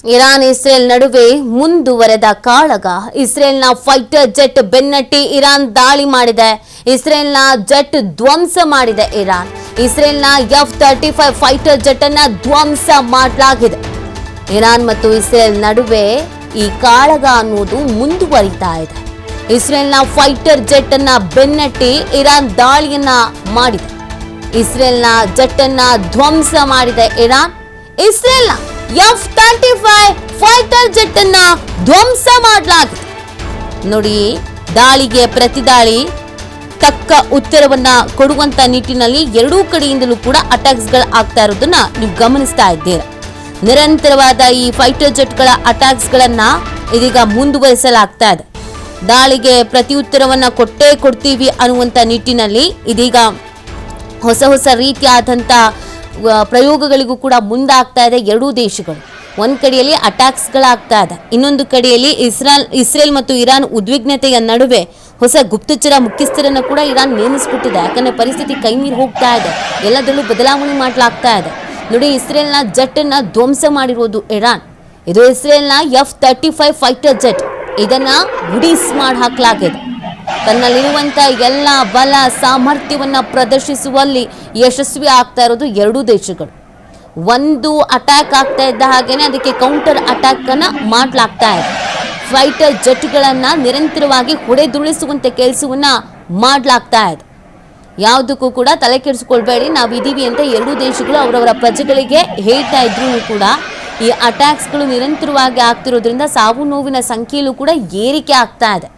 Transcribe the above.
Iran Israel ನಡುವೆ ಮುಂದುವರೆದ ಕಾಳಗ. ಇಸ್ರೇಲ್ನ ಫೈಟರ್ ಜೆಟ್ ಬೆನ್ನಟ್ಟಿ ಇರಾನ್ ದಾಳಿ ಮಾಡಿದೆ. ಇಸ್ರೇಲ್ನ ಜೆಟ್ ಧ್ವಂಸ ಮಾಡಿದೆ ಇರಾನ್. ಇಸ್ರೇಲ್ನ F-35 ಫೈಟರ್ ಜೆಟ್ ಅನ್ನ ಧ್ವಂಸ ಮಾಡಲಾಗಿದೆ. ಇರಾನ್ ಮತ್ತು ಇಸ್ರೇಲ್ ನಡುವೆ ಈ ಕಾಳಗ ಅನ್ನೋದು ಮುಂದುವರಿತಾ ಇದೆ. ಇಸ್ರೇಲ್ನ ಫೈಟರ್ ಜೆಟ್ ಅನ್ನ ಬೆನ್ನಟ್ಟಿ ಇರಾನ್ ದಾಳಿಯನ್ನ ಮಾಡಿದೆ. ಇಸ್ರೇಲ್ನ ಜೆಟ್ ಅನ್ನ ಧ್ವಂಸ ಮಾಡಿದೆ ಇರಾನ್. ಇಸ್ರೇಲ್ನ F-35 ಫೈಟರ್ ಜೆಟ್ ಅನ್ನ ಧ್ವಂಸ ಮಾಡಲಾಗಿದೆ. ನೋಡಿ, ದಾಳಿಗೆ ಪ್ರತಿದಾಳಿ ತಕ್ಕ ಉತ್ತರವನ್ನ ಕೊಡುವಂತ ನಿಟ್ಟಿನಲ್ಲಿ ಎರಡೂ ಕಡೆಯಿಂದಲೂ ಕೂಡ ಅಟ್ಯಾಕ್ಸ್ ಗಳು ಆಗ್ತಾ ಇರೋದನ್ನ ನೀವು ಗಮನಿಸ್ತಾ ಇದ್ದೀರಾ. ನಿರಂತರವಾದ ಈ ಫೈಟರ್ ಜೆಟ್ಗಳ ಅಟ್ಯಾಕ್ಸ್ ಗಳನ್ನ ಇದೀಗ ಮುಂದುವರಿಸಲಾಗ್ತಾ ಇದೆ. ದಾಳಿಗೆ ಪ್ರತಿಯುತ್ತರವನ್ನ ಕೊಟ್ಟೇ ಕೊಡ್ತೀವಿ ಅನ್ನುವಂತ ನಿಟ್ಟಿನಲ್ಲಿ ಇದೀಗ ಹೊಸ ಹೊಸ ರೀತಿಯಾದಂಥ ಪ್ರಯೋಗಗಳಿಗೂ ಕೂಡ ಮುಂದಾಗ್ತಾ ಇದೆ ಎರಡೂ ದೇಶಗಳು. ಒಂದು ಕಡೆಯಲ್ಲಿ ಅಟ್ಯಾಕ್ಸ್ಗಳಾಗ್ತಾ ಇದೆ, ಇನ್ನೊಂದು ಕಡೆಯಲ್ಲಿ ಇಸ್ರೇಲ್ ಮತ್ತು ಇರಾನ್ ಉದ್ವಿಗ್ನತೆಯ ನಡುವೆ ಹೊಸ ಗುಪ್ತಚರ ಮುಖ್ಯಸ್ಥರನ್ನು ಕೂಡ ಇರಾನ್ ನೇಮಿಸಿಬಿಟ್ಟಿದೆ. ಯಾಕಂದರೆ ಪರಿಸ್ಥಿತಿ ಕೈ ಮೀರಿ ಹೋಗ್ತಾ ಇದೆ, ಎಲ್ಲದರಲ್ಲೂ ಬದಲಾವಣೆ ಮಾಡಲಾಗ್ತಾ ಇದೆ. ನೋಡಿ, ಇಸ್ರೇಲ್ನ ಜೆಟ್ ಅನ್ನ ಧ್ವಂಸ ಮಾಡಿರೋದು ಇರಾನ್. ಇದು ಇಸ್ರೇಲ್ನ F-35 ಫೈಟರ್ ಜೆಟ್. ಇದನ್ನ ಉಡೀಸ್ ಮಾಡಿ ಹಾಕಲಾಗಿದೆ. ತನ್ನಲ್ಲಿರುವಂಥ ಎಲ್ಲ ಬಲ ಸಾಮರ್ಥ್ಯವನ್ನ ಪ್ರದರ್ಶಿಸುವಲ್ಲಿ ಯಶಸ್ವಿ ಆಗ್ತಾ ಇರೋದು ಎರಡೂ ದೇಶಗಳು. ಒಂದು ಅಟ್ಯಾಕ್ ಆಗ್ತಾ ಇದ್ದ ಹಾಗೇನೆ ಅದಕ್ಕೆ ಕೌಂಟರ್ ಅಟ್ಯಾಕ್ ಅನ್ನ ಮಾಡಲಾಗ್ತಾ ಇದೆ. ಫೈಟರ್ ಜೆಟ್ಗಳನ್ನ ನಿರಂತರವಾಗಿ ಹೊಡೆದುರುಳಿಸುವಂತೆ ಕೆಲಸವನ್ನ ಮಾಡಲಾಗ್ತಾ ಇದೆ. ಯಾವುದಕ್ಕೂ ಕೂಡ ತಲೆ ಕೆಡಿಸಿಕೊಳ್ಬೇಡಿ, ನಾವಿದ್ದೀವಿ ಅಂತ ಎರಡೂ ದೇಶಗಳು ಅವರವರ ಪ್ರಜೆಗಳಿಗೆ ಹೇಳ್ತಾ ಇದ್ರೂ ಕೂಡ ಈ ಅಟ್ಯಾಕ್ಸ್ಗಳು ನಿರಂತರವಾಗಿ ಆಗ್ತಿರೋದ್ರಿಂದ ಸಾವು ನೋವಿನ ಸಂಖ್ಯೆಯಲ್ಲೂ ಕೂಡ ಏರಿಕೆ ಆಗ್ತಾ ಇದೆ.